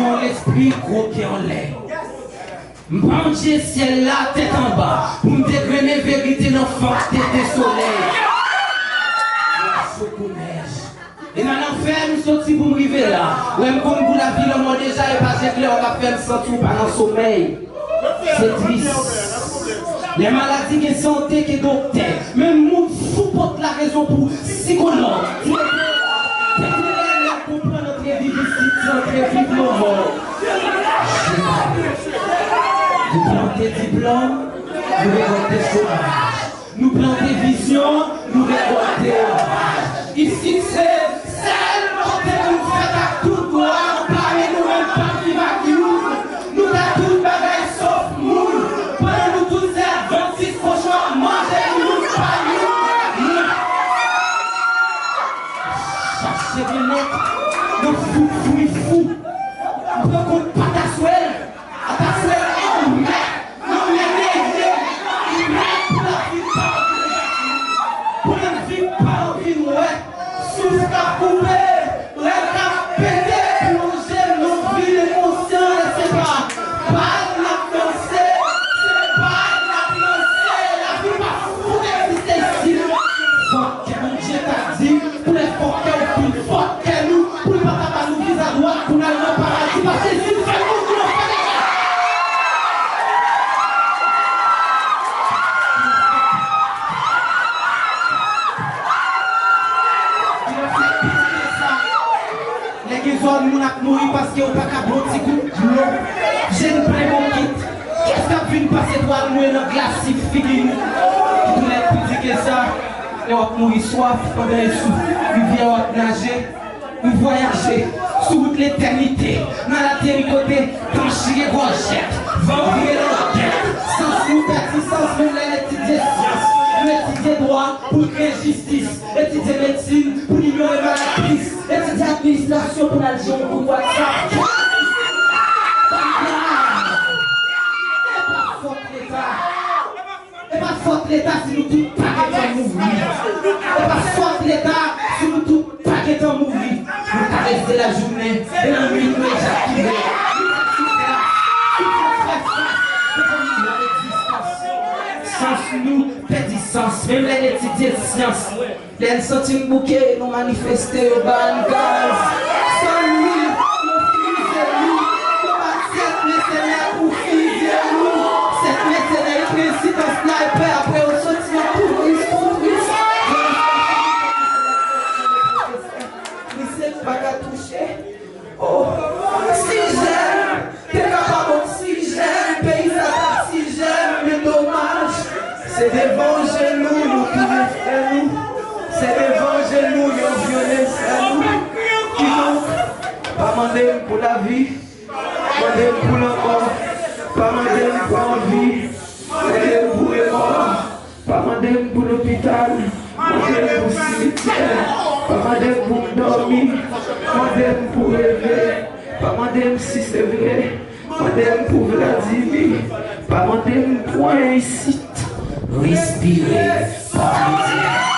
mon esprit croqué en l'air. M'pencher ciel là, tête en bas, pour me dégrainer vérité dans forte tête de soleil. Et dans l'enfer, nous sortis pour me arriver là. Ouais, comme vous la vie, moi déjà, et pas j'ai clair, on va faire le sentir par un sommeil. C'est triste. Les maladies qui sont santé, qui sont docteurs, même nous fou porte la raison pour psychologue. Pour prendre notre vie ici, notre vie nos morts. Nous plantons diplôme, nous récoltons chômage. Nous plantons vision, nous récoltons orage. Ici, c'est celle que nous faisons à tout droit, parmi nous-mêmes, pas qui va qui nous. Nous avons tout bagaille sauf moule. Pendant nous tous ces 26 prochains, manger nous, pas nous. Cherchez bien net, nous fou. Nous prenons pas ta souhait. À ta souhait, on met. Non, mais pour la vie, pas en vie, ouais. Sous ce qu'a coupé, les qu'a pété, plongé, nos vies, les conscients, c'est pas la pensée, c'est pas la pensée, la vie va fou d'exister ici. Faut que mon Dieu t'a dit, pour les forts qu'elle nous, faut que nous, pour les papas nous disent à droite, pour aller au paradis, parce que si c'est nous qui l'ont fait. Nous avons mouru parce qu'on n'a pas qu'à boire petit coup de l'eau. J'ai une pleine mon kit. Qu'est-ce qu'a pu nous passer toi nous dans la glace si figure? Tous les petits que ça, on va mourir soif pendant les sous. Nous viens nager, nous voyager sur toute l'éternité. Dans la terricoté, trancher et rochette. Vendre l'enquête. Sans nous persistance, nous l'étudier science. Nous étudier droit pour créer justice. Étudier médecine pour ignorer maladie. Étudier administration pour la Lyon pour WhatsApp. Et pas faute l'État si nous tout paquetons mourir. Et pas faute l'État si nous tout paquetons mourir. Nous caresser la journée et la nuit nous éjacouler. Sans nous, perdit sens, même les étudier de science. Les sentiments bouquets, nous manifester au ban gaz. Sans nous, nous fusez-nous. Nous pas cette mercenaire pour fuser-nous. Cette mercenaire réussit en sniper après au sortir pour police. Mais c'est pas qu'à toucher. Oh, si j'aime, t'es capable si j'aime, paysage si j'aime, mais dommage. C'est devant genoux, nous pouvons faire nous. C'est devant genoux, nous violons nous. Qui donc, pas demander pour la vie, demander pour la mort, pas demander pour la vie, demander pour les morts, pas demander pour l'hôpital, demander pour le cimetière, pas demander pour dormir, demander pour rêver, pas demander si c'est vrai, demander pour Vladimir, pas demander pour un ici. Respirez, parlez.